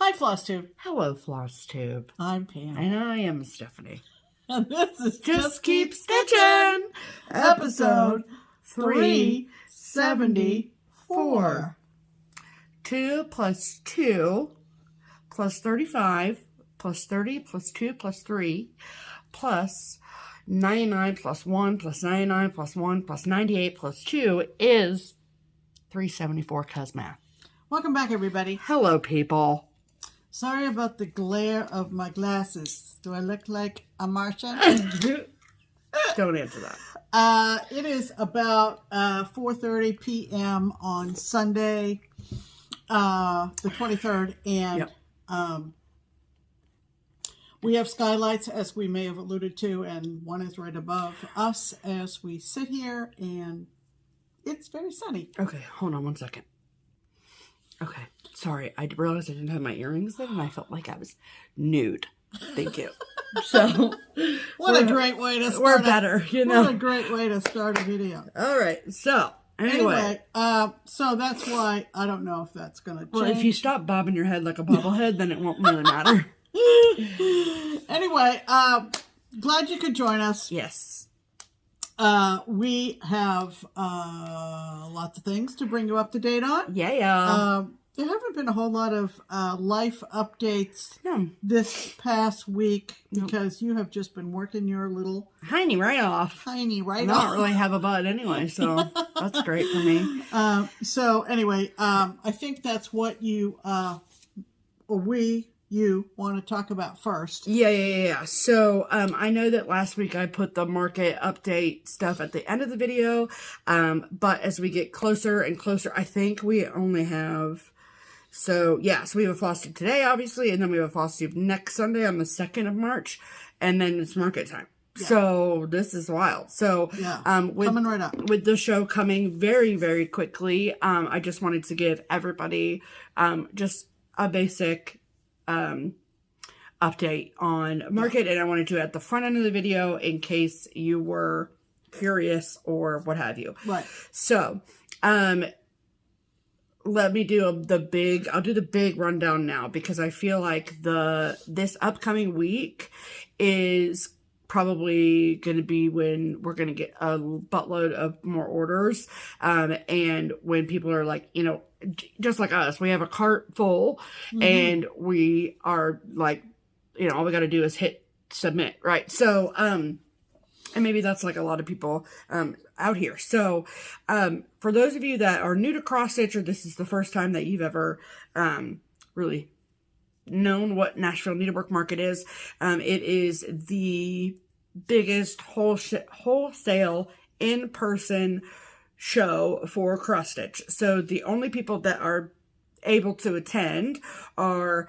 Hi, FlossTube. Hello, FlossTube. I'm Pam. And I am Stephanie. And this is Just Keep Stitching, episode 374. 2 plus 2 plus 35 plus 30 plus 2 plus 3 plus 99 plus 1 plus 99 plus 1 plus 98 plus 2 is 374, cuz math. Welcome back, everybody. Hello, people. Sorry about the glare of my glasses. Do I look like a Martian? Don't answer that. It is about 4:30 p.m. on Sunday, the 23rd, and Yep. We have skylights, as we may have alluded to, and one is right above us as we sit here, and it's very sunny. Okay, hold on one second. Okay, sorry. I realized I didn't have my earrings in, and I felt like I was nude. Thank you. So, What a great way to start. We're better, you know. What a great way to start a video. All right, so, anyway. So that's why I don't know if that's going to change. Well, if you stop bobbing your head like a bobblehead, then it won't really matter. Anyway, glad you could join us. Yes. We have lots of things to bring you up to date on. Yeah. There haven't been a whole lot of life updates No. this past week because you have just been working your little Hiney right off. tiny I don't really have a butt anyway, so that's great for me. So anyway, I think that's what you want to talk about first. Yeah. So, I know that last week I put the market update stuff at the end of the video. But as we get closer and closer, I think we only have, so we have a FlossTube today, obviously, and then we have a FlossTube next Sunday on the 2nd of March, and then it's market time. Yeah. So this is wild. So, coming right up. With the show coming very, very quickly, I just wanted to give everybody, just a basic, update on market, and I wanted to at the front end of the video in case you were curious or what have you. Right. So, let me do I'll do the big rundown now because I feel like this upcoming week is probably going to be when we're going to get a buttload of more orders. And when people are like, you know, just like us, we have a cart full and we are like, you know, all we got to do is hit submit. Right. So, and maybe that's like a lot of people, out here. So, for those of you that are new to cross stitch, or this is the first time that you've ever, really known what Nashville Needlework Market is, it is the biggest wholesale in-person show for cross stitch. So the only people that are able to attend are,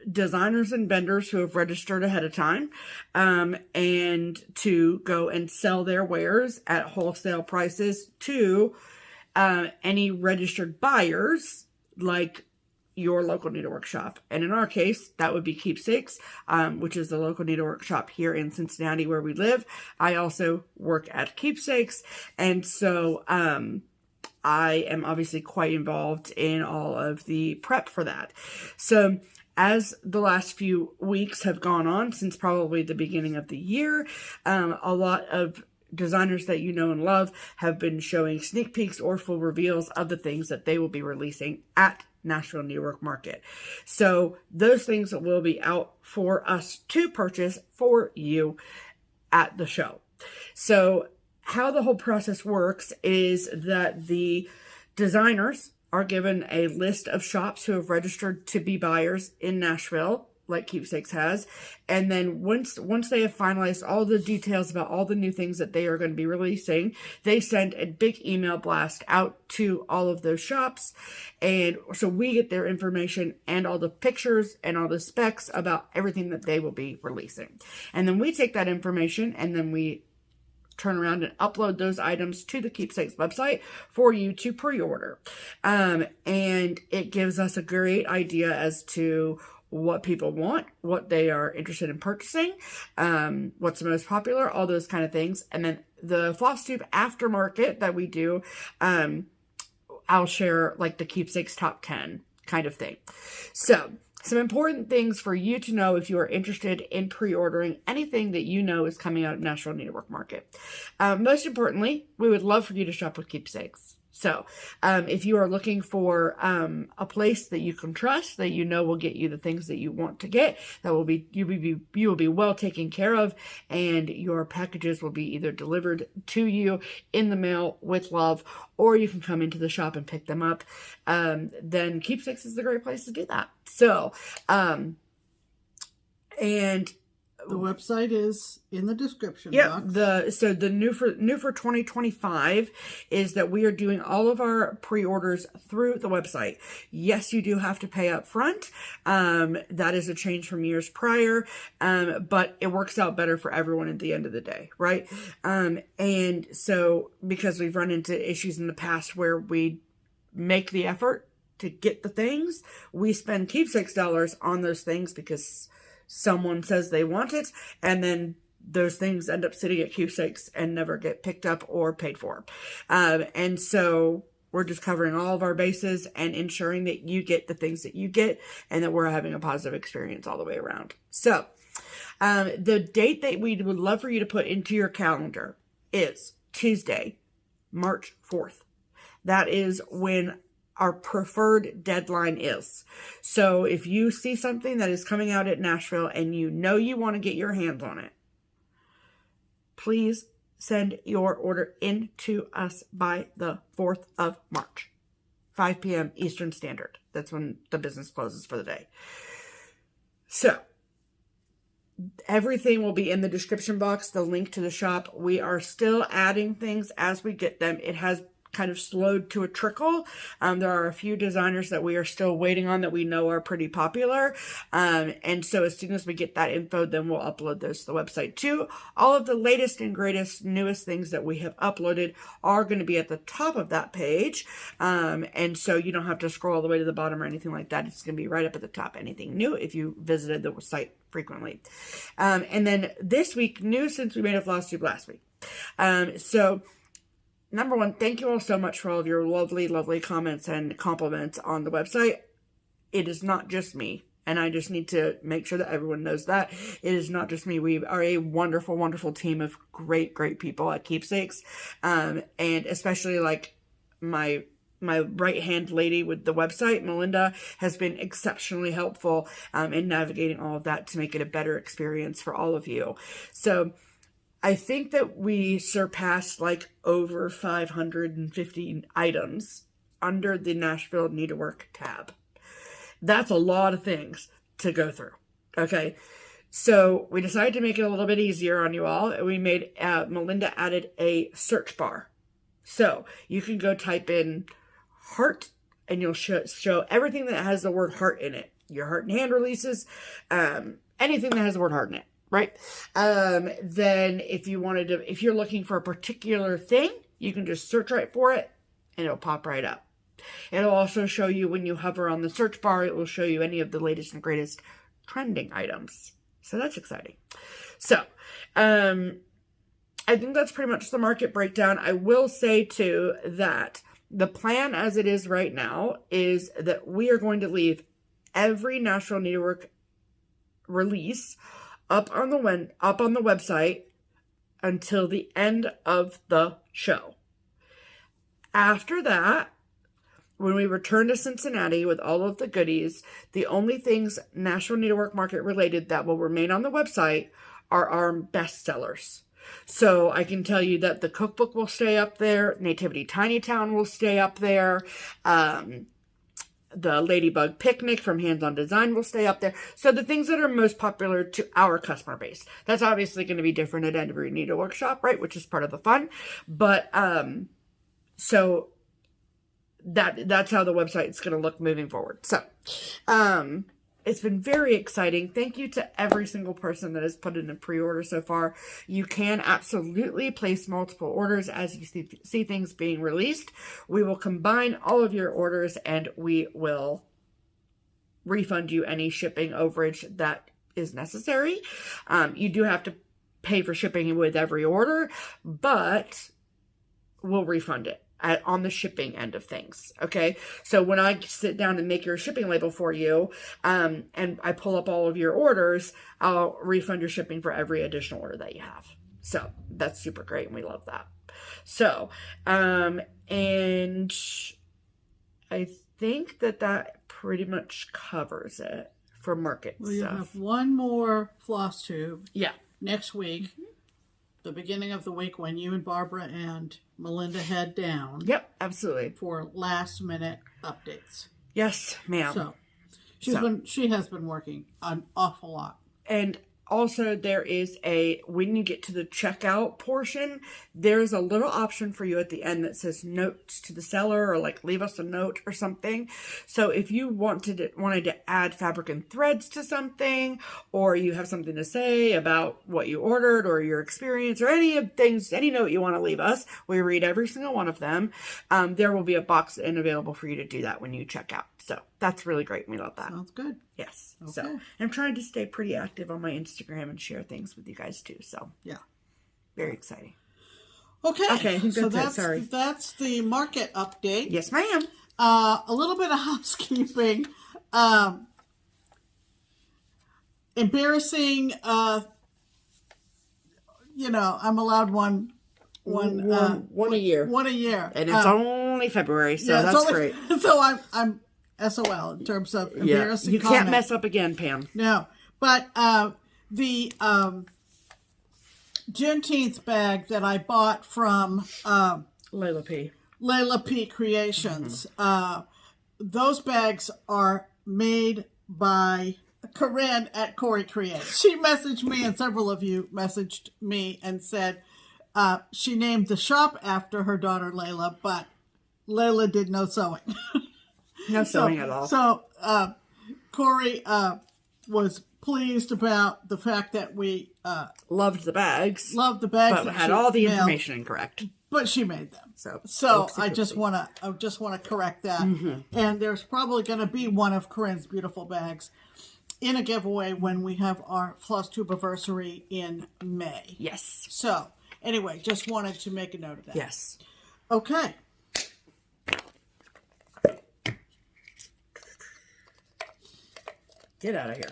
designers and vendors who have registered ahead of time, and to go and sell their wares at wholesale prices to any registered buyers like your local needlework shop. And in our case, that would be Keepsakes, which is the local needlework shop here in Cincinnati where we live. I also work at Keepsakes, and so I am obviously quite involved in all of the prep for that. So as the last few weeks have gone on, since probably the beginning of the year, a lot of designers that you know and love have been showing sneak peeks or full reveals of the things that they will be releasing at Nashville Needlework Market. So those things will be out for us to purchase for you at the show. So how the whole process works is that the designers are given a list of shops who have registered to be buyers in Nashville, like Keepsakes has. And then once they have finalized all the details about all the new things that they are going to be releasing, they send a big email blast out to all of those shops. And so we get their information and all the pictures and all the specs about everything that they will be releasing. And then we take that information and then we turn around and upload those items to the Keepsakes website for you to pre-order. And it gives us a great idea as to what people want, what they are interested in purchasing, what's the most popular, all those kind of things. And then the FlossTube aftermarket that we do, I'll share like the Keepsakes top 10 kind of thing. So some important things for you to know if you are interested in pre-ordering anything that you know is coming out of Nashville Needlework Market. Most importantly, we would love for you to shop with Keepsakes. So if you are looking for a place that you can trust, that you know will get you the things that you want to get, that will be you will be well taken care of, and your packages will be either delivered to you in the mail with love, or you can come into the shop and pick them up, then Keepsakes is the great place to do that. So, and the website is in the description yeah, box. The new for 2025 is that we are doing all of our pre-orders through the website. Yes, you do have to pay up front. That is a change from years prior, but it works out better for everyone at the end of the day, right? And so because we've run into issues in the past where we make the effort to get the things, we spend Keepsakes dollars on those things because someone says they want it, and then those things end up sitting at Keepsakes and never get picked up or paid for. And so we're just covering all of our bases and ensuring that you get the things that you get and that we're having a positive experience all the way around. So the date that we would love for you to put into your calendar is Tuesday, March 4th. That is when our preferred deadline is. So if you see something that is coming out at Nashville and you know you want to get your hands on it, please send your order in to us by the 4th of March, 5 p.m. Eastern Standard. That's when the business closes for the day. So everything will be in the description box, the link to the shop. We are still adding things as we get them. It has kind of slowed to a trickle. There are a few designers that we are still waiting on that we know are pretty popular. And so as soon as we get that info, then we'll upload those to the website too. All of the latest and greatest, newest things that we have uploaded are going to be at the top of that page. And so you don't have to scroll all the way to the bottom or anything like that. It's going to be right up at the top. Anything new if you visited the site frequently. And then this week, new since we made a FlossTube last week. So number one, thank you all so much for all of your lovely, lovely comments and compliments on the website. It is not just me, and I just need to make sure that everyone knows that. It is not just me. We are a wonderful, wonderful team of great, great people at Keepsakes, and especially like my right-hand lady with the website, Melinda, has been exceptionally helpful in navigating all of that to make it a better experience for all of you. So I think that we surpassed like over 550 items under the Nashville Needlework tab. That's a lot of things to go through. Okay. So we decided to make it a little bit easier on you all. We made, Melinda added a search bar. So you can go type in heart and you'll show everything that has the word heart in it. Your heart and hand releases, anything that has the word heart in it. Right? Then if you're looking for a particular thing, you can just search right for it and it'll pop right up. It'll also show you when you hover on the search bar, it will show you any of the latest and greatest trending items. So that's exciting. So, I think that's pretty much the market breakdown. I will say too that the plan as it is right now is that we are going to leave every Nashville Needlework release up on the website until the end of the show. After that, when we return to Cincinnati with all of the goodies, the only things Nashville Needlework Market related that will remain on the website are our best sellers. So I can tell you that the cookbook will stay up there, Nativity Tiny Town will stay up there, the Ladybug Picnic from Hands On Design will stay up there. So the things that are most popular to our customer base. That's obviously going to be different at every needlework shop, right? Which is part of the fun. But, so that's how the website is going to look moving forward. So, it's been very exciting. Thank you to every single person that has put in a pre-order so far. You can absolutely place multiple orders as you see things being released. We will combine all of your orders and we will refund you any shipping overage that is necessary. You do have to pay for shipping with every order, but we'll refund it. on the shipping end of things. Okay. So when I sit down and make your shipping label for you, and I pull up all of your orders, I'll refund your shipping for every additional order that you have. So that's super great. And we love that. So, and I think that pretty much covers it for market Well, you stuff. have one more FlossTube. Yeah. Next week, the beginning of the week when you and Barbara and Melinda head down. Yep, absolutely. For last minute updates. Yes, ma'am. So she has been working an awful lot. And also there is when you get to the checkout portion, there's a little option for you at the end that says notes to the seller, or like leave us a note or something. So if you wanted to add fabric and threads to something, or you have something to say about what you ordered or your experience, or any note you want to leave us, we read every single one of them. There will be a box available for you to do that when you check out. So that's really great. We love that. Sounds good. Yes. Okay. So I'm trying to stay pretty active on my Instagram and share things with you guys too. So yeah, very exciting. Okay. Okay. I think that's it. Sorry. That's the market update. Yes, ma'am. A little bit of housekeeping. Embarrassing. I'm allowed one a year. One a year. And it's only February, so that's great. So I'm SOL in terms of embarrassing. You can't mess up again, Pam. No, but the Juneteenth bag that I bought from Layla P. Creations. Those bags are made by Corinne at Corey Creates. She messaged me, and several of you messaged me and said she named the shop after her daughter Layla, but Layla did no sewing. No sewing at all. So Corey was pleased about the fact that we loved the bags, but had all the information incorrect. But she made them. So I just want to correct that. Mm-hmm. And there's probably going to be one of Corinne's beautiful bags in a giveaway when we have our FlossTube anniversary in May. Yes. So anyway, just wanted to make a note of that. Yes. Okay. Get out of here.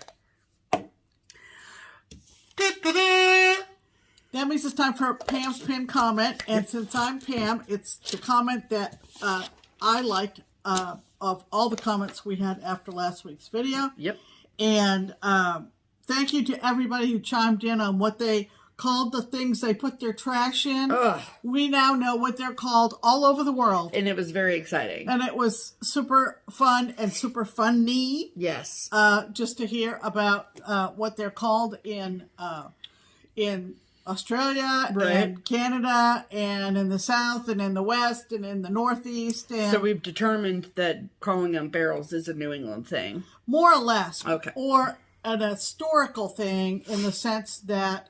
That means it's time for Pam's pinned comment. And since I'm Pam, it's the comment that I liked of all the comments we had after last week's video. Yep. And thank you to everybody who chimed in on what they called the things they put their trash in. Ugh. We now know what they're called all over the world. And it was very exciting. And it was super fun and super funny. Yes. Just to hear about what they're called in Australia and Canada and in the South and in the West and in the Northeast. And so we've determined that calling them barrels is a New England thing. More or less. Okay. Or an historical thing in the sense that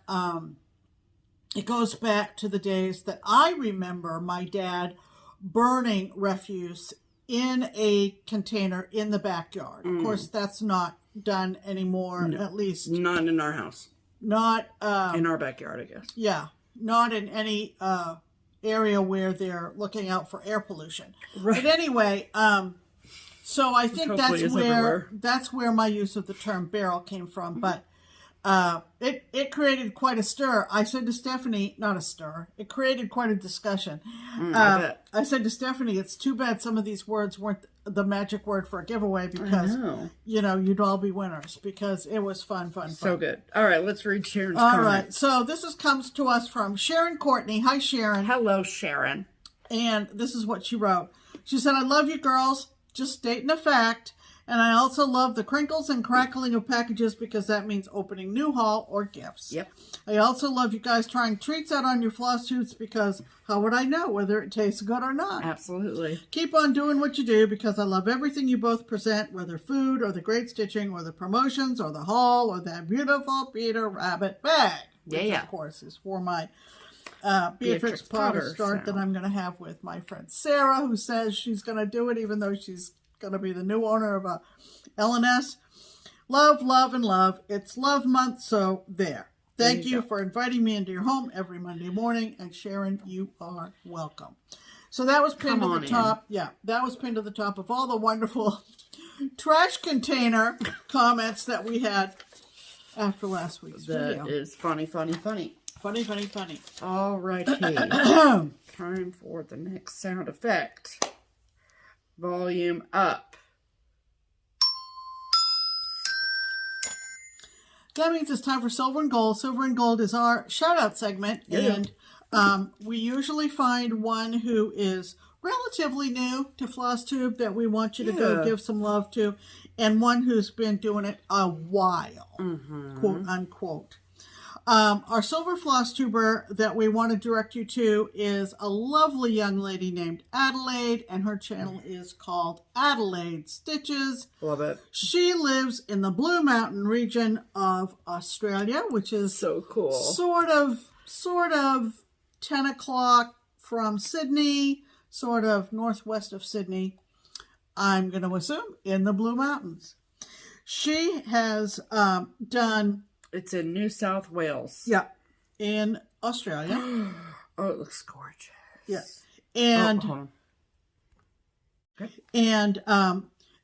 it goes back to the days that I remember my dad burning refuse in a container in the backyard. Of course, that's not done anymore, at least. Not in our house. Not in our backyard, I guess. Yeah. Not in any area where they're looking out for air pollution. Right. But anyway, so I think that's where my use of the term barrel came from. But it created quite a stir. I said to Stephanie, not a stir, it created quite a discussion. I said to Stephanie, it's too bad some of these words weren't the magic word for a giveaway because, you'd all be winners because it was fun. So good. All right, let's read Sharon's comment. All right, so this comes to us from Sharon Courtney. Hi, Sharon. Hello, Sharon. And this is what she wrote. She said, I love you girls. Just stating a fact. And I also love the crinkles and crackling of packages because that means opening new haul or gifts. Yep. I also love you guys trying treats out on your floss tubes because how would I know whether it tastes good or not? Absolutely. Keep on doing what you do because I love everything you both present, whether food or the great stitching or the promotions or the haul or that beautiful Peter Rabbit bag. Which, of course, is for my Beatrix Potter start that I'm going to have with my friend Sarah, who says she's going to do it even though she's going to be the new owner of a LNS. Love, love, and love. It's love month, so there. Thank you for inviting me into your home every Monday morning. And Sharon, you are welcome. So that was pinned to Come the on top. Yeah, that was pinned to the top of all the wonderful trash container comments that we had after last week's video. That is funny. Funny. All righty. Time for the next sound effect. Volume up. That means it's time for Silver and Gold. Silver and Gold is our shout-out segment. Yeah. And we usually find one who is relatively new to FlossTube that we want you to go give some love to, and one who's been doing it a while, quote unquote. Our silver FlossTuber that we want to direct you to is a lovely young lady named Adelaide, and her channel is called Adelaide Stitches. Love it. She lives in the Blue Mountain region of Australia, which is So cool. Sort of 10 o'clock from Sydney, sort of northwest of Sydney. I'm going to assume in the Blue Mountains. She has done... It's in New South Wales. Yeah, in Australia. Oh, it looks gorgeous. Yeah. And, hold on. Okay. And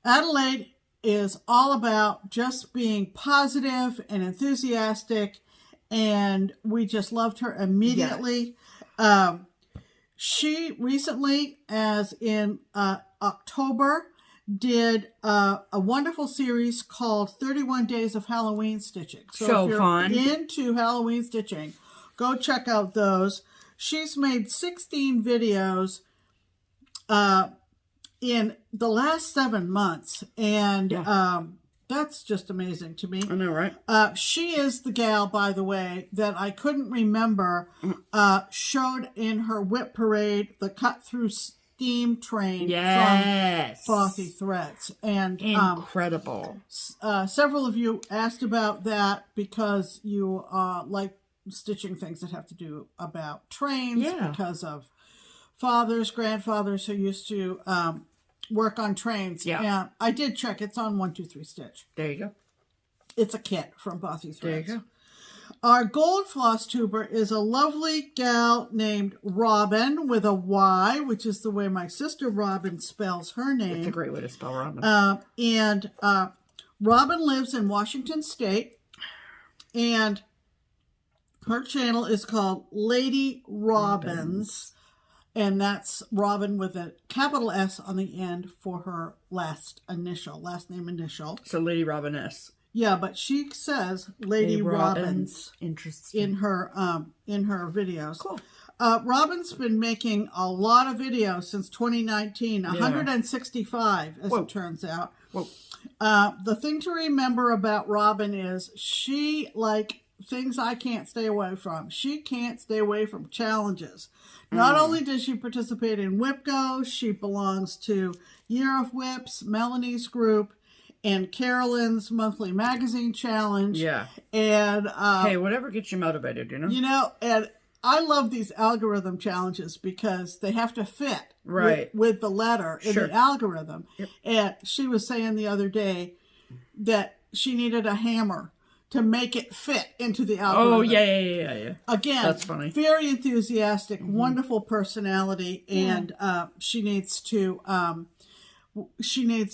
Adelaide is all about just being positive and enthusiastic, and we just loved her immediately. Yeah. She recently, as in October, did a wonderful series called 31 Days of Halloween Stitching. So if you're fun. into Halloween stitching, go check out those. She's made 16 videos in the last 7 months, and that's just amazing to me. I know, right? She is the gal, by the way, that I couldn't remember showed in her whip parade the cut-through steam train from Flossy Threads. And incredible. Several of you asked about that because you like stitching things that have to do about trains because of fathers, grandfathers who used to work on trains. Yeah. And I did check. It's on 123 Stitch. There you go. It's a kit from Flossy Threads. There you go. Our gold FlossTuber is a lovely gal named Robin with a Y, which is the way my sister Robin spells her name. It's a great way to spell Robin. And Robin lives in Washington State, and her channel is called Lady Robins, and that's Robin with a capital S on the end for her last name initial. So Lady Robin S. Yeah, but she says Lady Robins interesting in her videos. Cool. Robin's been making a lot of videos since 2019, 165 as it turns out. Whoa. The thing to remember about Robin is she, like things I can't stay away from, she can't stay away from challenges. Not only does she participate in Whip Go, she belongs to Year of Whips, Melanie's group, and Carolyn's monthly magazine challenge. Yeah. And hey, whatever gets you motivated, you know? You know, and I love these algorithm challenges because they have to fit with the letter in the algorithm. Yep. And she was saying the other day that she needed a hammer to make it fit into the algorithm. Oh, yeah. Again, that's funny. Very enthusiastic, wonderful personality, and she needs to... what does she need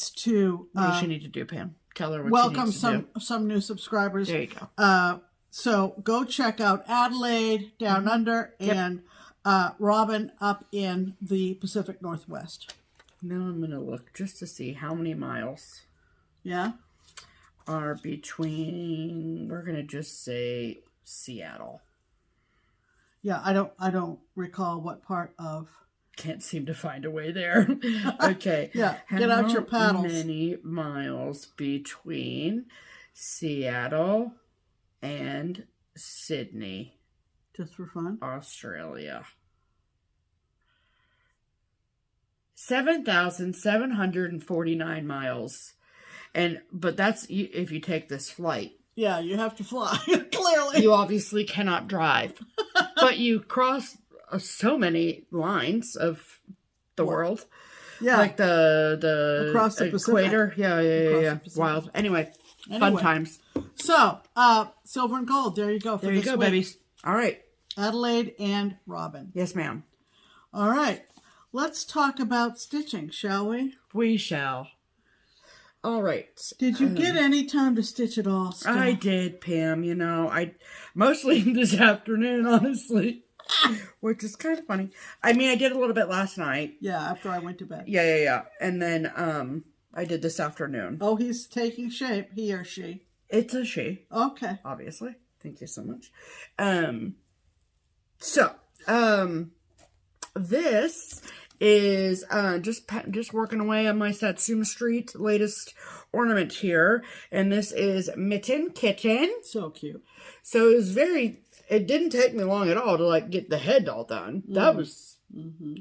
to do, Pam? Tell her what welcome she needs to do. Some new subscribers. There you go. So go check out Adelaide down under and Robin up in the Pacific Northwest. Now I'm going to look just to see how many miles are between, we're going to just say Seattle. Yeah, I don't recall what part of... Can't seem to find a way there. Okay. Get out your paddles. How many miles between Seattle and Sydney? Just for fun? Australia. 7,749 miles. But that's if you take this flight. Yeah, you have to fly, clearly. You obviously cannot drive. But you cross so many lines of the world. Yeah. Like the across the equator. Pacific. Yeah. Wild. Anyway, fun times. So, silver and gold. There you go. There you go, babies. All right. Adelaide and Robin. Yes, ma'am. All right. let's talk about stitching, shall we? We shall. All right. Did you get any time to stitch it all, Steph? I did, Pam. You know, I mostly this afternoon, honestly, which is kind of funny. I mean, I did a little bit last night. Yeah, after I went to bed. Yeah. And then I did this afternoon. Oh, he's taking shape, he or she. It's a she. Okay. Obviously. Thank you so much. This is just working away on my Satsuma Street latest ornament here, and this is Mitten Kitten. So cute. So it didn't take me long at all to like get the head all done. That was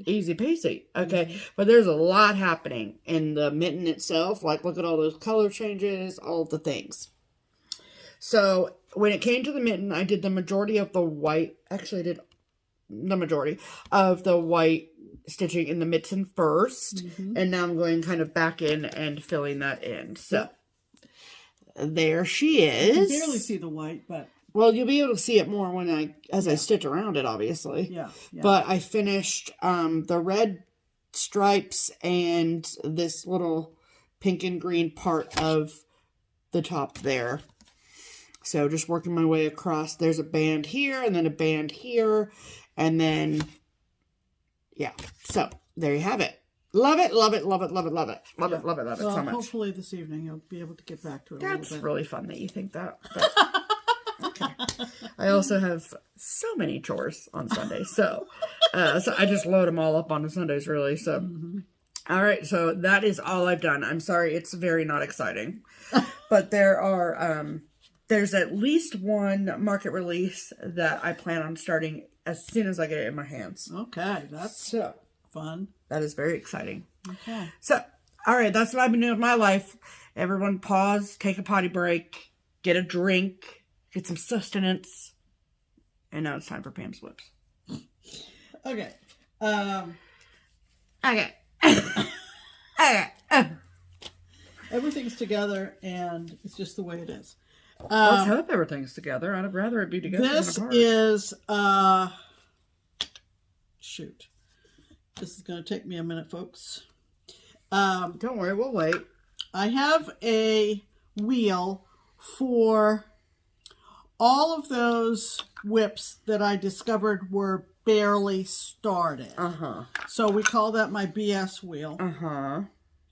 easy peasy. Okay, but there's a lot happening in the mitten itself. Like, look at all those color changes, all the things. So when it came to the mitten, I did the majority of the white. Actually, I did the majority of the white stitching in the mitten first, and now I'm going kind of back in and filling that in. So there she is. You can barely see the white, but well, you'll be able to see it more when as I stitch around it, obviously. Yeah. But I finished the red stripes and this little pink and green part of the top there. So just working my way across. There's a band here and then a band here. And then, yeah. So, there you have it. Love it, love it, love it, love it, love it. Love it, love it, love it so much. Hopefully this evening you'll be able to get back to it a little bit. That's really fun that you think that. But, okay. I also have so many chores on Sundays. So I just load them all up on the Sundays, really. So, all right. So, that is all I've done. I'm sorry. It's very not exciting. But there are... there's at least one market release that I plan on starting as soon as I get it in my hands. Okay, that's fun. That is very exciting. Okay. So, all right, that's what I've been doing with my life. Everyone pause, take a potty break, get a drink, get some sustenance. And now it's time for Pam's Whips. Okay. Okay. Everything's together, and it's just the way it is. Let's hope everything's together. I'd rather it be together This than apart. is, shoot. This is going to take me a minute, folks. Don't worry, we'll wait. I have a wheel for all of those whips that I discovered were barely started. So we call that my BS wheel.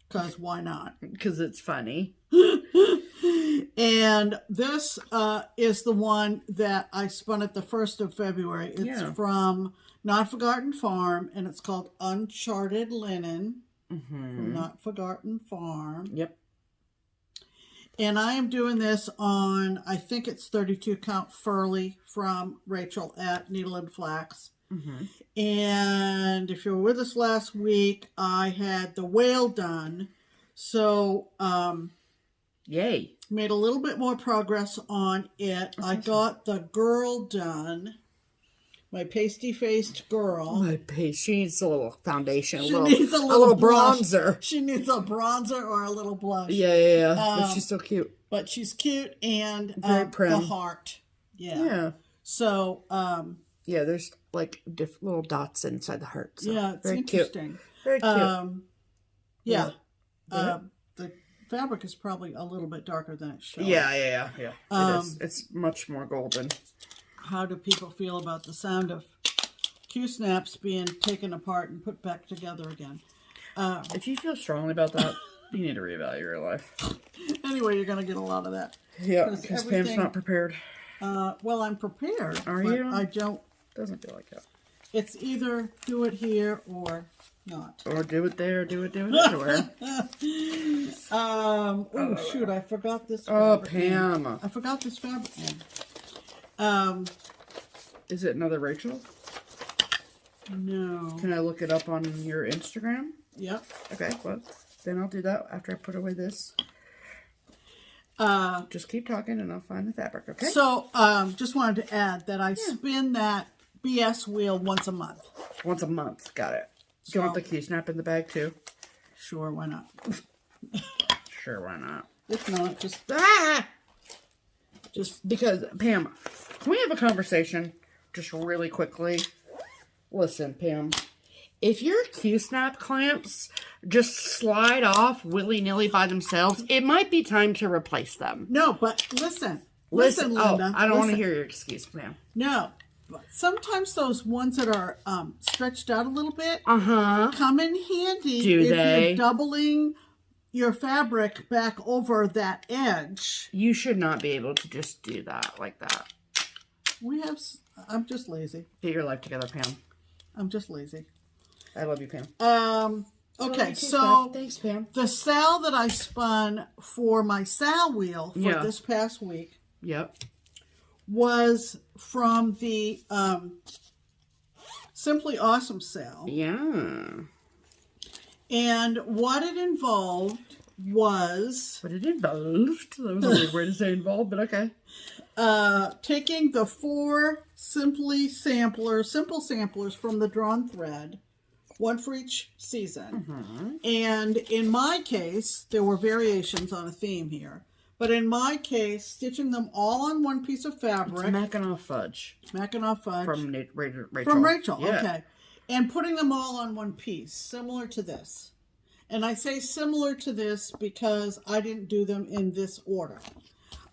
Because why not? Because it's funny. And this is the one that I spun at the 1st of February. It's from Not Forgotten Farm, and it's called Uncharted Linen from Not Forgotten Farm. Yep. And I am doing this on, I think it's 32 count Furley from Rachel at Needle and Flax. And if you were with us last week, I had the whale done. So, yay. Made a little bit more progress on it. I got the girl done. My pasty-faced girl. She needs a little foundation. She needs a little blush. bronzer. She needs a bronzer or a little blush. Yeah. But she's so cute. But she's cute and very prim. The heart. Yeah. So, yeah, there's like little dots inside the heart. So yeah, it's very interesting. Cute. Very cute. Yeah. The fabric is probably a little bit darker than it shows. Yeah. It is. It's much more golden. How do people feel about the sound of Q-snaps being taken apart and put back together again? If you feel strongly about that, you need to reevaluate your life. Anyway, you're going to get a lot of that. Yeah, because Pam's not prepared. Well, I'm prepared. Are you? I don't. Doesn't feel like it. It's either do it here or not. Or do it there, do it everywhere. Oh, shoot, I forgot this fabric. fabric. Pam. I forgot this fabric name. Is it another Rachel? No. Can I look it up on your Instagram? Yep. Okay, well, then I'll do that after I put away this. Just keep talking and I'll find the fabric, okay? So, just wanted to add that I spin that BS wheel once a month. Once a month, got it. Do you want the key snap in the bag too? Sure, why not? Sure, why not? If not, just because, Pam, can we have a conversation just really quickly? Listen, Pam, If your Q-snap clamps just slide off willy-nilly by themselves, it might be time to replace them. No, but listen, Linda. I don't want to hear your excuse, ma'am. No, but sometimes those ones that are stretched out a little bit Uh-huh. come in handy Do they? You're doubling your fabric back over that edge. You should not be able to just do that like that. I'm just lazy. Get your life together, Pam. I'm just lazy. I love you, Pam. Okay, so thanks, Pam. the SAL that I spun for my SAL wheel for this past week was from the Simply Awesome SAL. Yeah. And what it involved was... What it involved? That was a weird way to say involved, but okay. Taking the 4 simple samplers from the drawn thread, one for each season. And in my case, there were variations on a theme here. But in my case, stitching them all on one piece of fabric. Mackinac fudge. Mackinac fudge. From Rachel. From Rachel, yeah. okay. And putting them all on one piece, similar to this. And I say similar to this because I didn't do them in this order.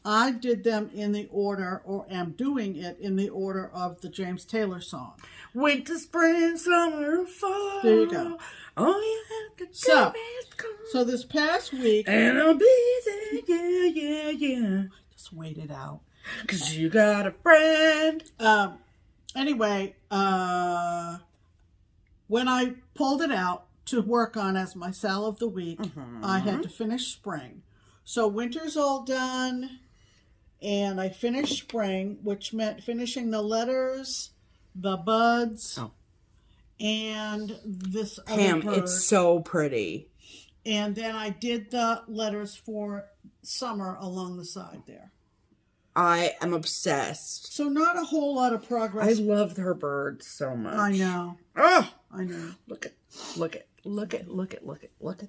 I did them in the order, or am doing it in the order of the James Taylor song. Winter, spring, summer, fall. There you go. All you have to do is come. So this past week... And I'll be there, yeah. Just wait it out. 'Cause you got a friend. Anyway, when I pulled it out to work on as my SAL of the week, I had to finish spring. So winter's all done, and I finished spring, which meant finishing the letters, the buds, and this Pam, other bird. it's so pretty. And then I did the letters for summer along the side there. I am obsessed. So not a whole lot of progress. I love her birds so much. I know. Oh, I know. Look at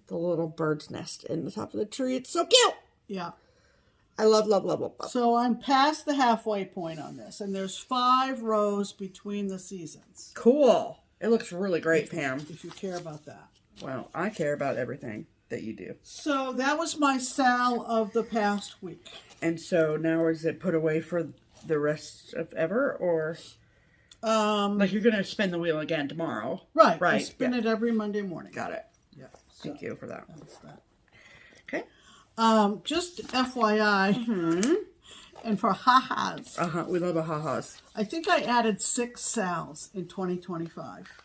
the little bird's nest in the top of the tree. It's so cute. Yeah. I love. So I'm past the halfway point on this, and there's 5 rows between the seasons. Cool. It looks really great, Pam. If you care about that. Well, I care about everything that you do. So that was my SAL of the past week. And so now is it put away for the rest of ever, or like you're gonna spin the wheel again tomorrow? Right. I spin it every Monday morning. Got it. Yeah. Thank you for that. That's that. Okay. Just FYI, and for ha-has. We love a ha-has. I think I added 6 SALs in 2025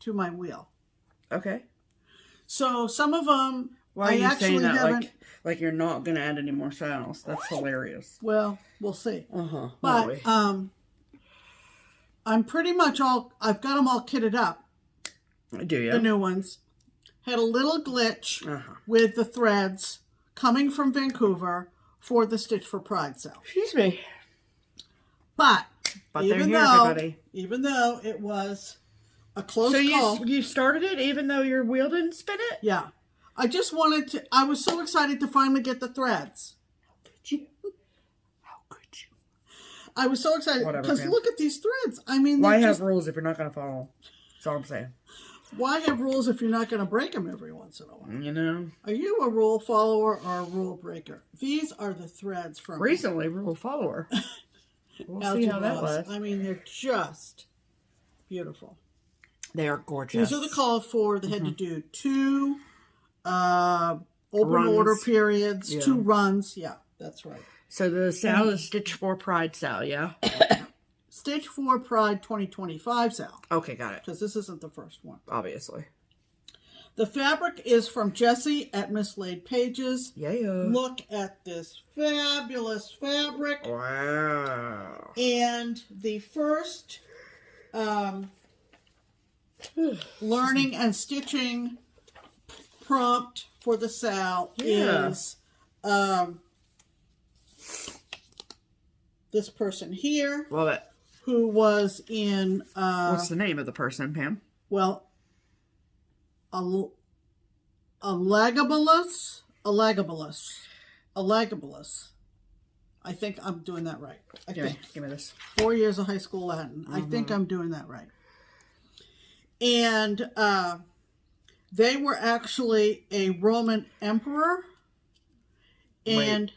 to my wheel. Okay. So some of them Why are you saying that like you're not going to add any more SALs? That's hilarious. Well, we'll see. But I'm pretty much I've got them all kitted up. Do you? The new ones. Had a little glitch with the threads coming from Vancouver for the Stitch for Pride sale. Excuse me. But they're here, everybody. Even though it was a close call. So you started it even though your wheel didn't spin it? Yeah. I just wanted to, I was so excited to finally get the threads. How could you? I was so excited. Because look at these threads. I mean, why have rules if you're not going to follow? That's all I'm saying. Why have rules if you're not going to break them every once in a while? You know? Are you a rule follower or a rule breaker? These are the threads from... Recently, rule follower. We'll see how that was. I mean, they're just beautiful. They are gorgeous. These are the called for. They had to do 2 open order periods, 2 runs. Yeah, that's right. So the SAL is Stitch for Pride SAL, yeah? Stitch for Pride 2025 SAL. Okay, got it. Because this isn't the first one. Obviously. The fabric is from Jessie at Mislaid Pages. Yeah. Look at this fabulous fabric. Wow. And the first learning and stitching prompt for the SAL is this person here. Love it. Who was in... what's the name of the person, Pam? Well, AlgaeRoss. I think I'm doing that right. Give me this. 4 years of high school Latin. I think I'm doing that right. And they were actually a Roman emperor. And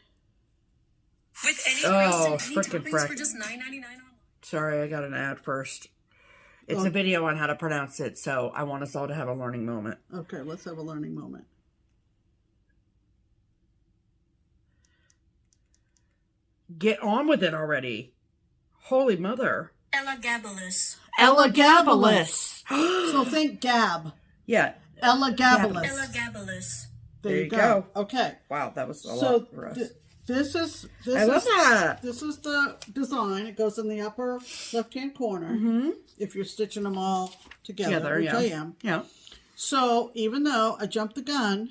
with any freaking toppings frack. for just $9.99 online. Sorry, I got an ad first. It's a video on how to pronounce it, so I want us all to have a learning moment. Okay, let's have a learning moment. Get on with it already. Holy mother. Elagabalus. Elagabalus. So think Gab. Yeah. Elagabalus. Elagabalus. There you go. Okay. Wow, that was a So lot for us. this is I love that. This is the design. It goes in the upper left-hand corner. Mm-hmm. If you're stitching them all together, which I am. Yeah. So even though I jumped the gun,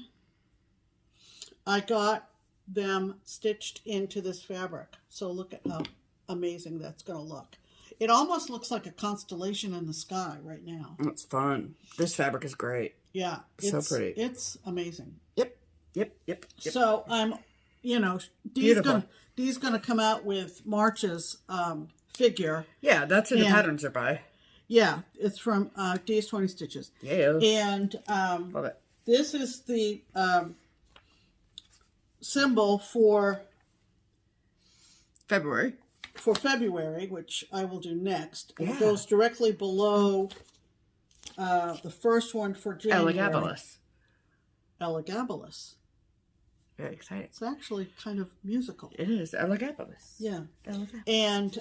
I got them stitched into this fabric. So look at how amazing that's going to look. It almost looks like a constellation in the sky right now. It's fun. This fabric is great. Yeah. So pretty. It's amazing. Yep. So I'm, Dee's gonna come out with March's figure. Yeah, that's who the patterns are by. Yeah, it's from Dee's 20 Stitches. Yeah. And love it. This is the symbol for February, which I will do next. Yeah. It goes directly below the first one for January. Elagabalus. Very exciting. It's actually kind of musical. It is. Elagabalus. Yeah. Elagabalus. And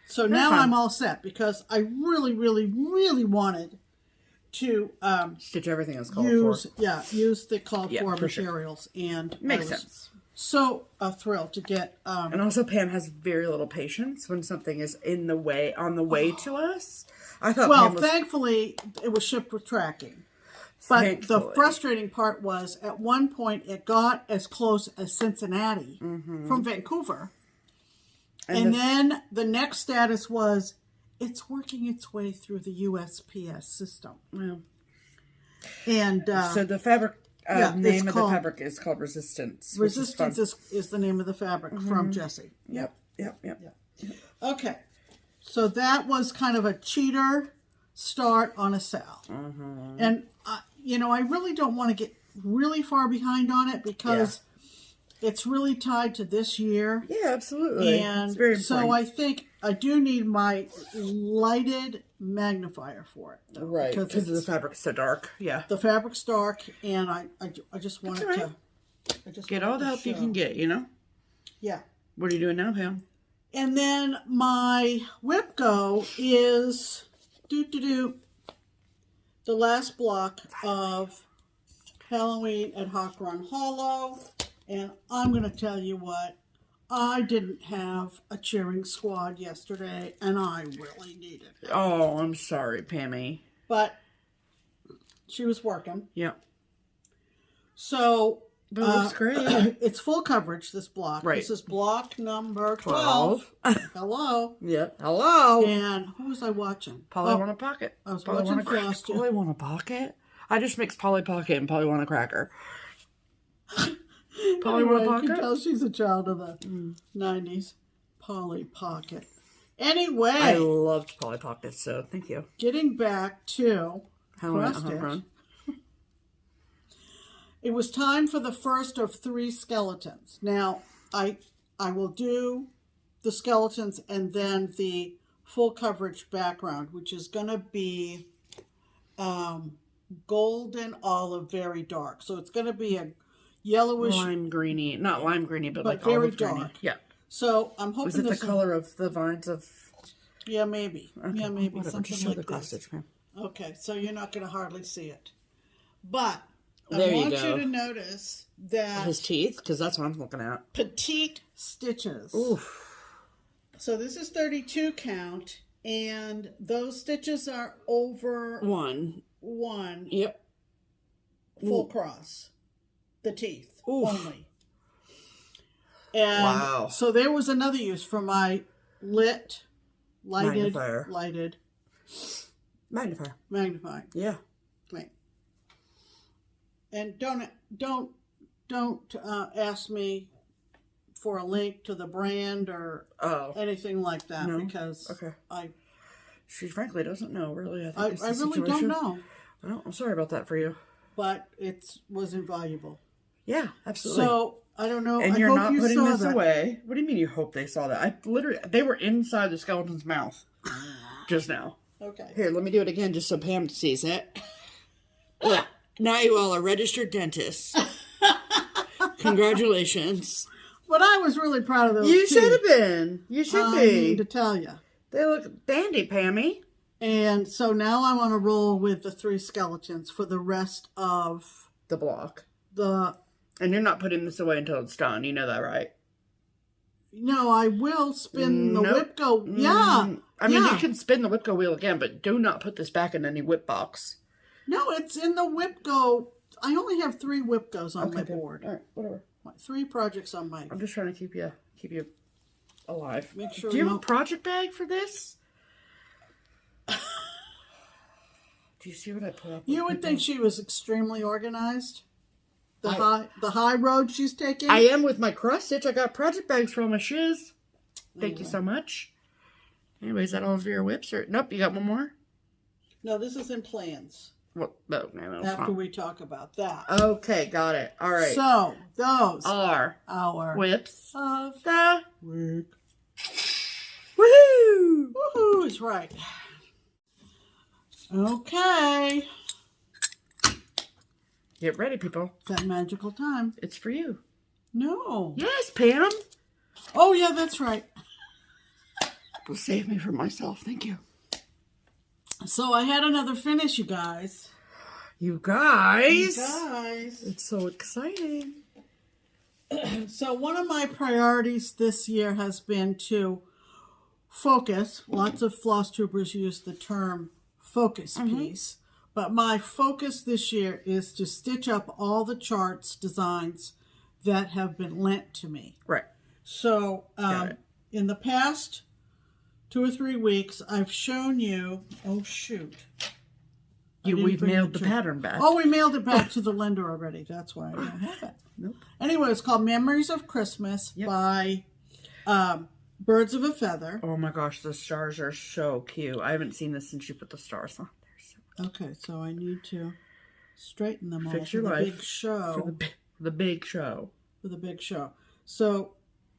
so now I'm all set because I really, really, really wanted to stitch everything that's called for. Use the called for for materials. Sure. And makes sense. So thrilled to get and also Pam has very little patience when something is on the way to us. I thought thankfully it was shipped with tracking. But the frustrating part was at one point it got as close as Cincinnati from Vancouver. And then the next status was it's working its way through the USPS system. Yeah. And so the fabric name of the fabric is called Resistance. Resistance is the name of the fabric from Jessie. Yep. Okay. So that was kind of a cheater start on a SAL. And, I really don't want to get really far behind on it because it's really tied to this year. Yeah, absolutely. And it's very important. so I think I do need my lighted magnifier for it. Though, right, because the fabric's so dark. Yeah. The fabric's dark, and I just wanted to... Get all the help you can get, Yeah. What are you doing now, Pam? And then my whip go is the last block of Halloween at Hawk Run Hollow. And I'm going to tell you what, I didn't have a cheering squad yesterday, and I really needed it. Oh, I'm sorry, Pammy. But she was working. Yeah. So... But it looks great. It's full coverage, this block. Right. This is block number 12. Hello. Yep. Hello. And who was I watching? Polly Want a Pocket. I was watching FlossTuber. Polly Want a Pocket? I just mixed Polly Pocket and Polly Want a Cracker. Polly Want a Pocket? You can tell she's a child of the 90s. Polly Pocket. Anyway. I loved Polly Pocket, so thank you. Getting back to cross-stitch. It was time for the first of 3 skeletons. Now, I will do the skeletons and then the full coverage background, which is going to be golden olive, very dark. So it's going to be a yellowish... Lime greeny. Not lime greeny, but like very olive dark. Greeny. Yeah. So I'm hoping is it the color of the vines of... Yeah, maybe. Okay. Yeah, maybe. Whatever. Something Just show like the cross this. stitch, man. Okay, so you're not going to hardly see it. But... There I you want go. you to notice that... His teeth, because that's what I'm looking at. Petite stitches. Oof. So this is 32 count, and those stitches are over... One. Yep. Full cross. The teeth. Oof. Only. And wow. So there was another use for my lighted... Magnifier. Magnifying. Yeah. Right. And don't ask me for a link to the brand or anything like that because She frankly doesn't know, really. I think it's the really situation. don't know. Well, I'm sorry about that for you. But it was invaluable. Yeah, absolutely. So, I don't know. And I you're hope not you putting saw this that. away. What do you mean you hope they saw that? They were inside the skeleton's mouth just now. Okay. Here, let me do it again just so Pam sees it. Look, now you all are registered dentists. Congratulations. But I was really proud of those You teeth. should have been. You should I need be. to tell you. They look dandy, Pammy. And so now I want to roll with the 3 skeletons for the rest of The block. the... And you're not putting this away until it's done. You know that, right? No, I will spin the Nope. whip go. Yeah. I mean, yeah. you can spin the Whipco wheel again, but do not put this back in any whip box. No, it's in the whip go. I only have 3 whip goes on my good. board. All right, whatever. 3 projects on my... I'm just trying to keep you alive. Make sure Do you have no- a project bag for this? Do you see what I put up? You would think she was extremely organized. The high road she's taking. I am with my cross stitch. I got project bags for all my shiz. Thank you so much. Anyways, that all of your whips? Or nope, you got one more? No, this is in plans. Well, no, that's After not. we talk about that. Okay, got it. All right. So, those are our whips of the week. woohoo! Woohoo is right. Okay. Get ready, people. It's that magical time. It's for you. No. Yes, Pam. Oh, yeah, that's right. Will save me from myself. Thank you. So I had another finish, you guys. You guys. Guys. It's so exciting. So one of my priorities this year has been to focus. Lots of FlossTubers use the term focus piece. But my focus this year is to stitch up all the charts, designs that have been lent to me. Right. So Got it. in the past 2 or 3 weeks, I've shown you... Oh, shoot. We've mailed the pattern back. Oh, we mailed it back to the lender already. That's why I don't have it. Nope. Anyway, it's called Memories of Christmas by Birds of a Feather. Oh my gosh, the stars are so cute. I haven't seen this since you put the stars on. Okay, so I need to straighten them all Fix for your the life big show. For the big show. For the big show. So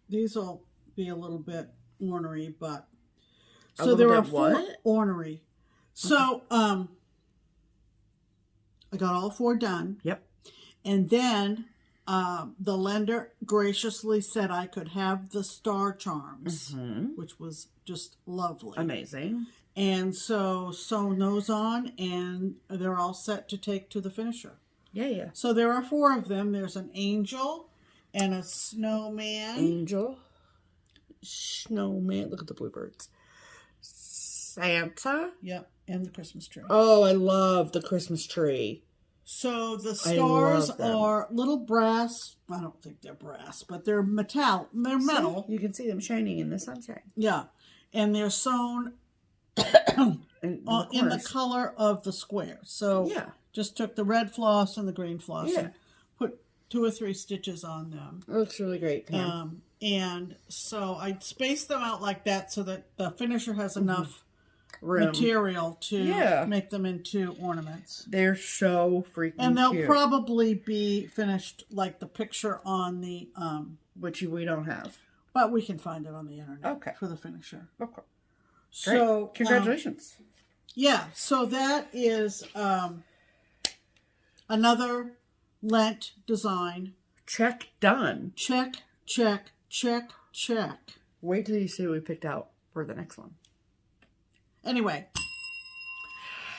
these will be a little bit ornery, but... So there are 4 ornery. So I got all 4 done. Yep. And then the lender graciously said I could have the star charms, which was just lovely. Amazing. And so sewn those on, and they're all set to take to the finisher. Yeah. So there are 4 of them. There's an angel and a snowman. Angel. Snowman. Look at the bluebirds. Santa. Yep, and the Christmas tree. Oh, I love the Christmas tree. So the stars love them. are little brass. I don't think they're brass, but they're metal. They're metal. See? You can see them shining in the sunshine. Yeah, and they're sewn in the color of the square. So yeah, just took the red floss and the green floss Yeah. and put 2 or 3 stitches on them. it looks really great, Pam. And so I spaced them out like that so that the finisher has enough Room. material to make them into ornaments. They're so freaking And they'll cute. probably be finished like the picture on the Which we don't have. but we can find it on the internet for the finisher. Okay. Great. So Congratulations. yeah, so that is another Lent design. Check done. Check, check, check, check. Wait till you see what we picked out for the next one. Anyway.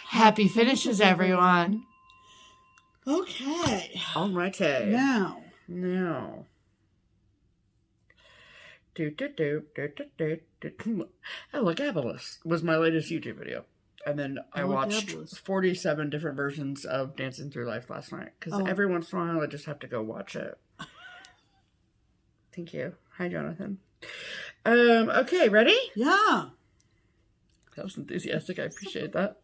Happy finishes, everyone. Okay. All righty. Now. AlgaeRoss was my latest YouTube video. And then I watched AlgaeRoss. 47 different versions of Dancing Through Life last night. Because every once in a while I just have to go watch it. Thank you. Hi, Jonathan. Okay, ready? Yeah. That was enthusiastic. I appreciate that.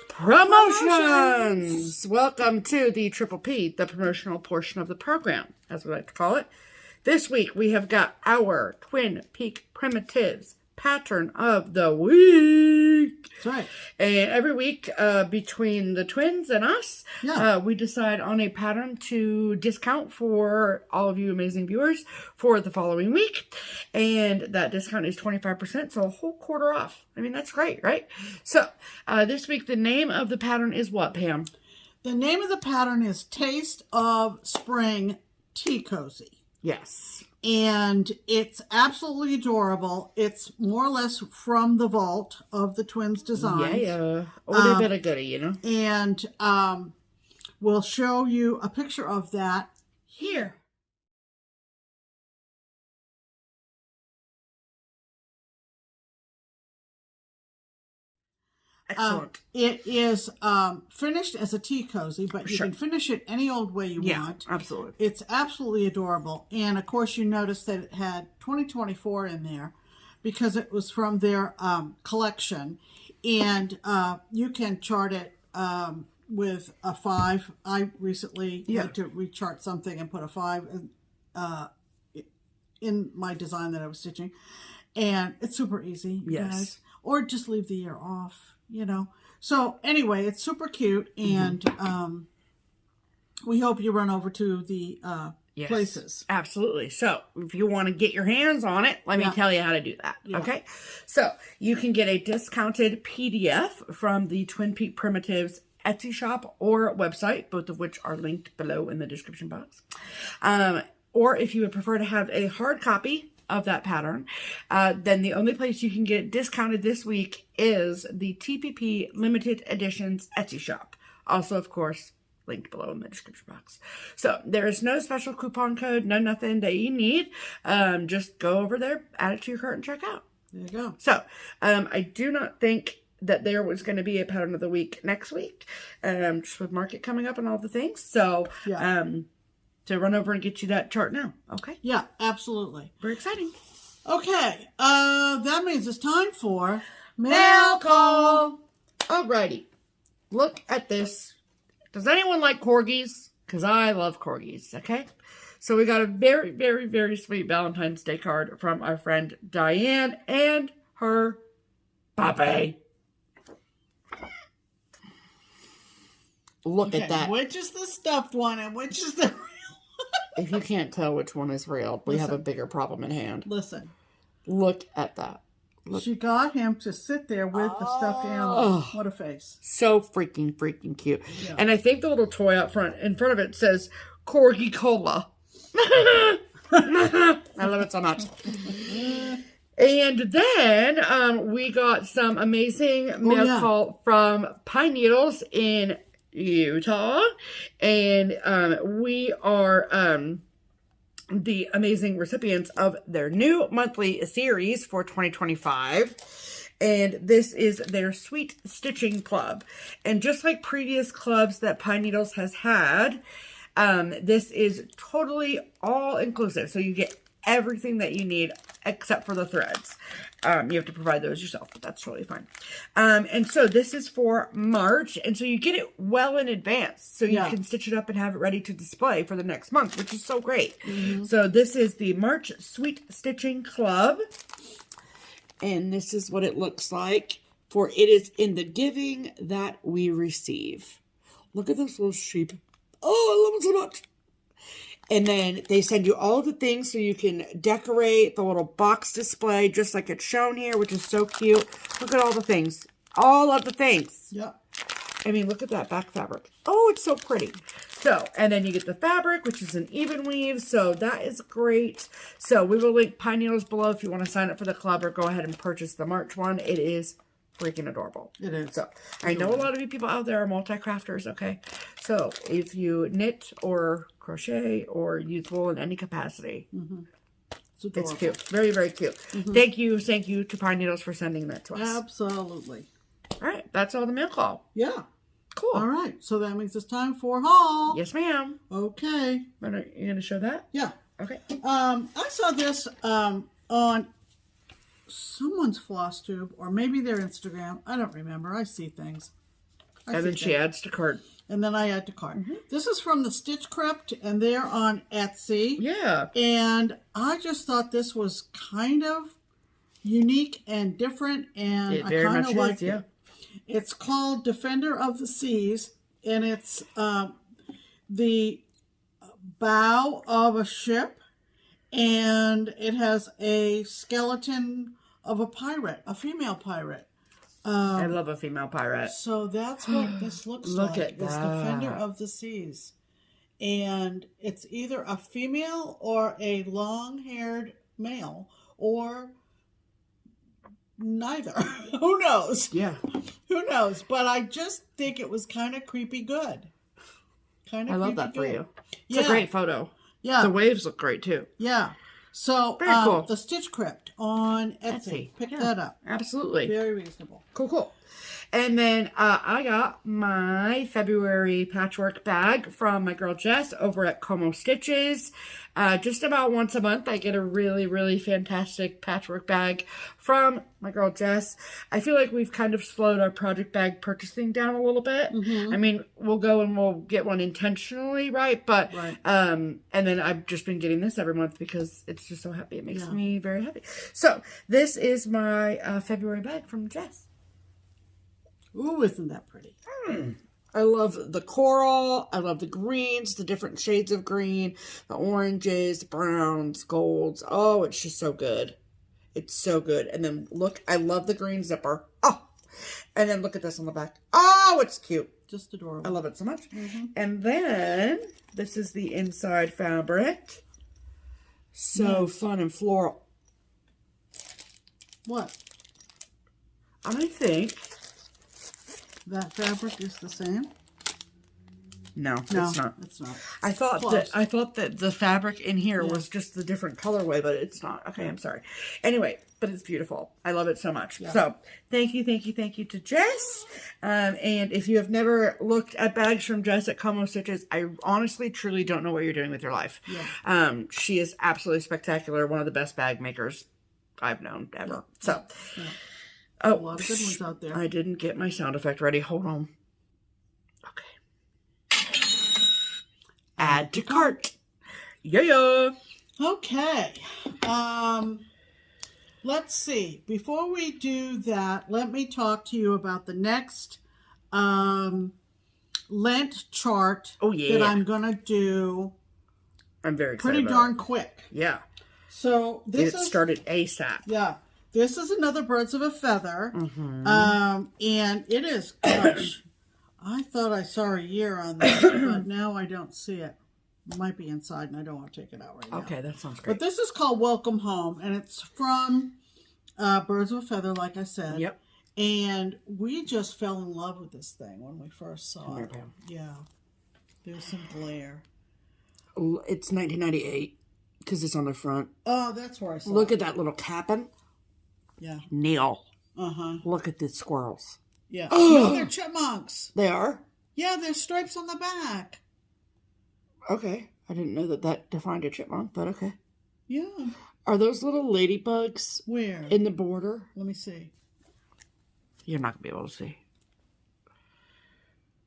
Promotions! Welcome to the Triple P, the promotional portion of the program, as we like to call it. This week we have got our Twin Peak Primitives pattern of the week. That's right. And every week between the twins and us, we decide on a pattern to discount for all of you amazing viewers for the following week. And that discount is 25%, so a whole quarter off. I mean, that's great, right? So this week, the name of the pattern is what, Pam? The name of the pattern is Taste of Spring Tea Cozy. Yes. And it's absolutely adorable. It's more or less from the vault of the twins' designs. Yeah. Oldie but a goodie, you know. And we'll show you a picture of that here. Excellent. It is finished as a tea cozy, but you can finish it any old way you want. Absolutely. It's absolutely adorable. And of course, you notice that it had 2024 in there because it was from their collection. And you can chart it with a 5. I recently had to rechart something and put a 5 in my design that I was stitching. And it's super easy, you guys. Or just leave the year off. You know, so anyway, it's super cute, and we hope you run over to the places. Absolutely. So if you want to get your hands on it, let me tell you how to do that. Okay. So you can get a discounted PDF from the Twin Peak Primitives Etsy shop or website, both of which are linked below in the description box. Or if you would prefer to have a hard copy of that pattern, then the only place you can get it discounted this week is the TPP Limited Editions Etsy shop. Also, of course, linked below in the description box. So there is no special coupon code, no nothing that you need. Just go over there, add it to your cart, and check out. There you go. So I do not think that there was going to be a pattern of the week next week, just with market coming up and all the things. So to run over and get you that chart now. Okay? Yeah, absolutely. Very exciting. Okay. That means it's time for Mail Call. Alrighty. Look at this. Does anyone like corgis? Because I love corgis, okay? So we got a very, very, very sweet Valentine's Day card from our friend Diane and her puppy. Look at that. Which is the stuffed one and which is the... If you can't tell which one is real, we have a bigger problem in hand. Listen. Look at that. Look. She got him to sit there with the stuffed animal. What a face. So freaking cute. Yeah. And I think the little toy out front, in front of it says Corgi Cola. I love it so much. And then we got some amazing mail call from Pine Needles in Utah, and we are the amazing recipients of their new monthly series for 2025, and this is their Sweet Stitching Club. And just like previous clubs that Pine Needles has had, this is totally all inclusive, so you get everything that you need except for the threads. You have to provide those yourself, but that's totally fine. And so this is for March, and so you get it well in advance, so you can stitch it up and have it ready to display for the next month, which is so great. So this is the March Sweet Stitching Club, and this is what it looks like, for it is in the giving that we receive. Look at those little sheep. Oh, I love it so much. And then they send you all the things so you can decorate the little box display just like it's shown here, which is so cute. Look at all the things. All of the things. Yeah. I mean, look at that back fabric. Oh, it's so pretty. So, and then you get the fabric, which is an even weave. So that is great. So we will link Pine Needles below if you want to sign up for the club or go ahead and purchase the March one. It is freaking adorable. It is. So I know a lot of you people out there are multi-crafters, okay? So if you knit or crochet or use wool in any capacity, it's cute. Very, very cute. Thank you to Pine Needles for sending that to us. Absolutely. All right, that's all the mail call. Yeah. Cool. All right, so that means it's time for haul. Yes, ma'am. Okay. Are you going to show that? Yeah. Okay. I saw this on someone's FlossTube or maybe their Instagram. I don't remember. I see things. And then she adds to cart. And then I add to cart. This is from the Stitch Crypt, and they're on Etsy. Yeah. And I just thought this was kind of unique and different, and It I very kind much of liked is, yeah. it. It's called Defender of the Seas, and it's the bow of a ship, and it has a skeleton of a pirate, a female pirate. I love a female pirate. So that's what this looks Look like. at It's Defender that. of the Seas. And it's either a female or a long-haired male, or neither. Who knows? Yeah. Who knows? But I just think it was kind of creepy good. Kind of I love creepy that for good. you. It's a great photo. Yeah. The waves look great too. Yeah. So, Very cool. the Stitch Crypt on Etsy. Pick that up. Absolutely. Very reasonable. Cool. And then I got my February patchwork bag from my girl Jess over at Como Stitches. Just about once a month, I get a really, really fantastic patchwork bag from my girl Jess. I feel like we've kind of slowed our project bag purchasing down a little bit. I mean, we'll go and we'll get one intentionally, right? But, and then I've just been getting this every month because it's just so happy. It makes me very happy. So this is my February bag from Jess. Ooh, isn't that pretty? I love the coral. I love the greens, the different shades of green, the oranges, browns, golds. Oh, it's just so good. It's so good. And then look, I love the green zipper. Oh, and then look at this on the back. Oh, it's cute. Just adorable. I love it so much. And then this is the inside fabric. So fun and floral. What? I think... That fabric is the same? No, it's not. It's not. I thought Close. that the fabric in here was just the different colorway, but it's not. Okay, I'm sorry. Anyway, but it's beautiful. I love it so much. Yeah. So thank you to Jess. And if you have never looked at bags from Jess at Como Stitches, I honestly, truly don't know what you're doing with your life. Yeah. She is absolutely spectacular. One of the best bag makers I've known ever. So. Yeah. Oh, A lot of good ones out there. I didn't get my sound effect ready. Hold on. Okay. Add to cart. Yeah. Okay. Let's see. Before we do that, let me talk to you about the next Lent chart that I'm going to do I'm very excited pretty about darn it. quick. Yeah. So this It started ASAP. Yeah. This is another Birds of a Feather. And it is, gosh, I thought I saw a year on this, but now I don't see it. It might be inside and I don't want to take it out right now. Okay, that sounds great. But this is called Welcome Home, and it's from Birds of a Feather, like I said. Yep. And we just fell in love with this thing when we first saw it. Pam. Yeah. There's some glare. It's 1998 because it's on the front. Oh, that's where I saw Look it. at that little cabin. Yeah. Neil. Uh-huh. Look at the squirrels. Yeah. No, they're chipmunks. They are? Yeah, there's stripes on the back. Okay. I didn't know that defined a chipmunk, but okay. Yeah. Are those little ladybugs Where? in the border? Let me see. You're not going to be able to see.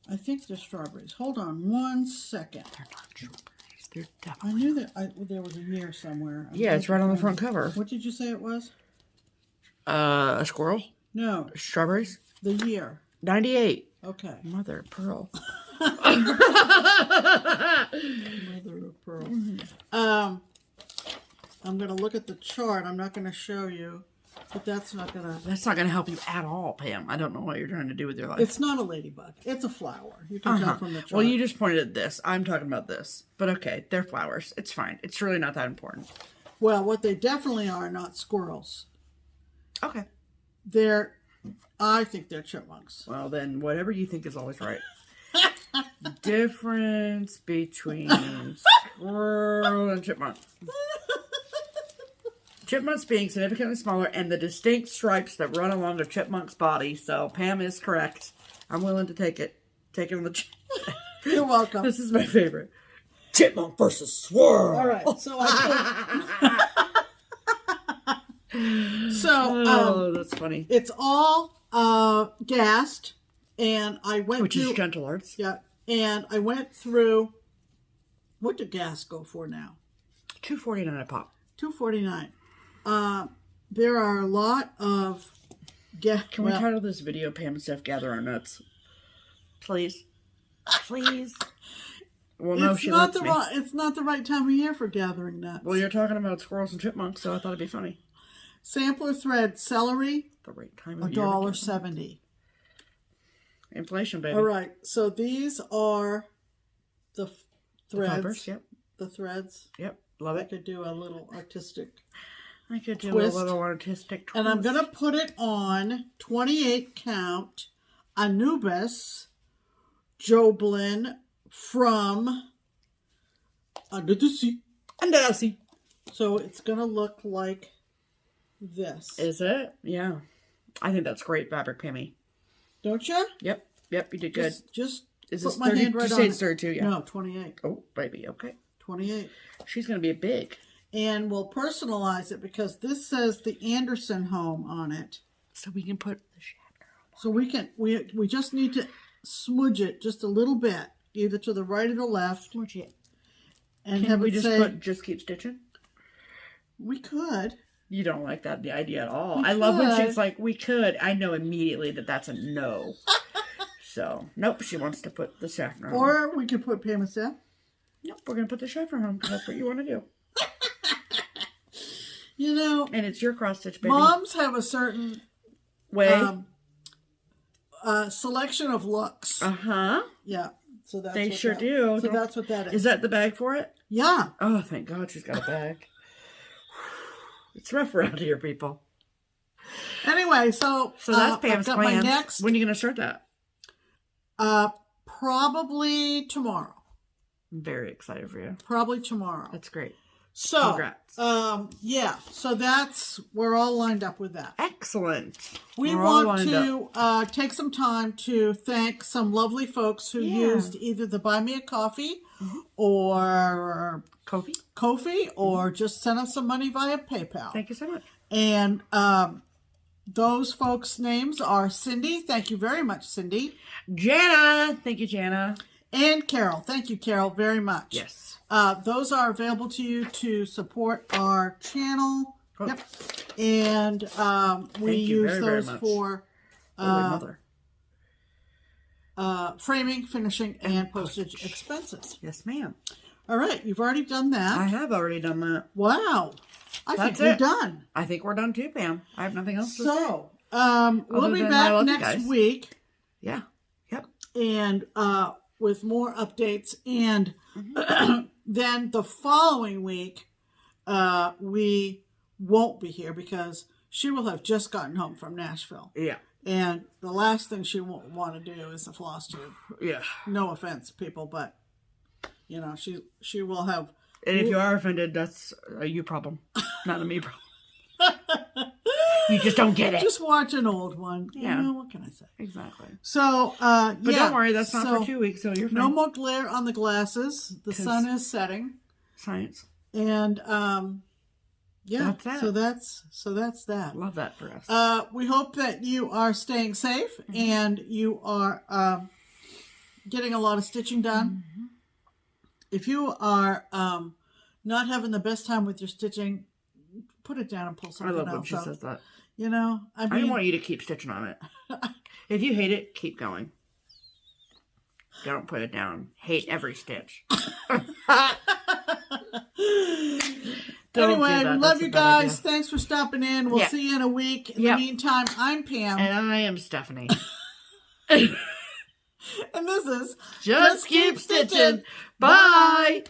I think they're strawberries. Hold on one second. They're not strawberries. They're I definitely... knew that there was a year somewhere. Yeah, it's right on the front cover. What did you say it was? A squirrel? No, Strawberries? the year. 98. Okay. Mother of pearl. Mother of pearl. I'm going to look at the chart. I'm not going to show you, but that's not going to... That's not going to help you at all, Pam. I don't know what you're trying to do with your life. It's not a ladybug. It's a flower. You can tell from the chart. Well, you just pointed at this. I'm talking about this. But okay, they're flowers. It's fine. It's really not that important. Well, what they definitely are not squirrels. Okay. I think they're chipmunks. Well, then whatever you think is always right. Difference between squirrel and chipmunk. Chipmunks being significantly smaller and the distinct stripes that run along a chipmunk's body. So Pam is correct. I'm willing to take it. Take it on the You're welcome. This is my favorite. Chipmunk versus squirrel. All right. So oh, that's funny. it's all gassed, and I went Which to is Gentle Arts. yeah, And I went through, what did gas go for now? $2.49 a pop. $2.49. There are a lot of gas. Can we title this video Pam and Steph Gather Our Nuts? Please. Please. Well, no, she lets me. It's not the right time of year for gathering nuts. Well, you're talking about squirrels and chipmunks, so I thought it'd be funny. Sampler thread celery, The right time of year. $1.70. Inflation, baby. All right, so these are the threads. The fibers, yep. The threads. Yep, love I it. could do a little artistic I could do twist. a little artistic twist. And I'm going to put it on 28 count Anubis Jorden from Under the Sea. Under the Sea. So it's going to look like this. Is it? Yeah. I think that's great fabric, Pammy. Don't you? Yep. Yep, you did good. Just Is put this my 30? hand right Did you on say it. it's 32? Yeah. No, 28. Oh, baby. Okay. 28. She's going to be big. And we'll personalize it because this says the Anderson home on it. So we can put the schaffner on. So we just need to smudge it just a little bit, either to the right or the left. Smudge it. And Can have we it just say, put Just Keep Stitching? we could. You don't like that the idea at all. We I love when could. she's like, we could. I know immediately that that's a no. So, nope, she wants to put the schaffner on. Or we could put Pam and Steph. Nope, we're going to put the schaffner on because that's what you want to do. You know, And it's your cross stitch, baby. moms have a certain Way. selection of looks. Uh-huh. Yeah. So that's They what sure that, do. So that's what that is. Is that the bag for it? Yeah. Oh, thank God she's got a bag. It's rough around here, people. Anyway, so that's Pam's I've got plans. my next. When are you going to start that? Probably tomorrow. I'm very excited for you. Probably tomorrow. That's great. So, Congrats. yeah. So we're all lined up with that. Excellent. We We're all want lined to take some time to thank some lovely folks who used either the Buy Me a Coffee or Kofi, or just sent us some money via PayPal. thank you so much. And those folks' names are Cindy. Thank you very much, Cindy. Jana. Thank you, Jana. And Carol. Thank you, Carol, very much. Yes. Those are available to you to support our channel. Oh. Yep. And we Thank you use very, very those much. for Holy mother. framing, finishing, and postage expenses. Yes, ma'am. All right. You've already done that. I have already done that. Wow. I That's think it. we're done. I think we're done too, Pam. I have nothing else to say. So, we'll be than I back love you next guys. week. Yeah. Yep. And with more updates. And then the following week, we won't be here because she will have just gotten home from Nashville. Yeah. And the last thing she won't want to do is a FlossTube. Yeah. No offense, people, but, you know, she will have... And if you are offended, that's a you problem, not a me problem. You just don't get it. Just watch an old one. Yeah. You know, what can I say? Exactly. So, But don't worry, that's not for 2 weeks, so you're fine. No more glare on the glasses. The sun is setting. Science. And, yeah. That's that. So that's that. Love that for us. We hope that you are staying safe and you are getting a lot of stitching done. If you are not having the best time with your stitching, put it down and pull I something love else when she out. says that. You know, I mean, I want you to keep stitching on it. If you hate it, keep going. Don't put it down. Hate every stitch. anyway, love you guys. Thanks for stopping in. We'll see you in a week. In the meantime, I'm Pam. And I am Stephanie. And this is Just Keep Stitching. Bye.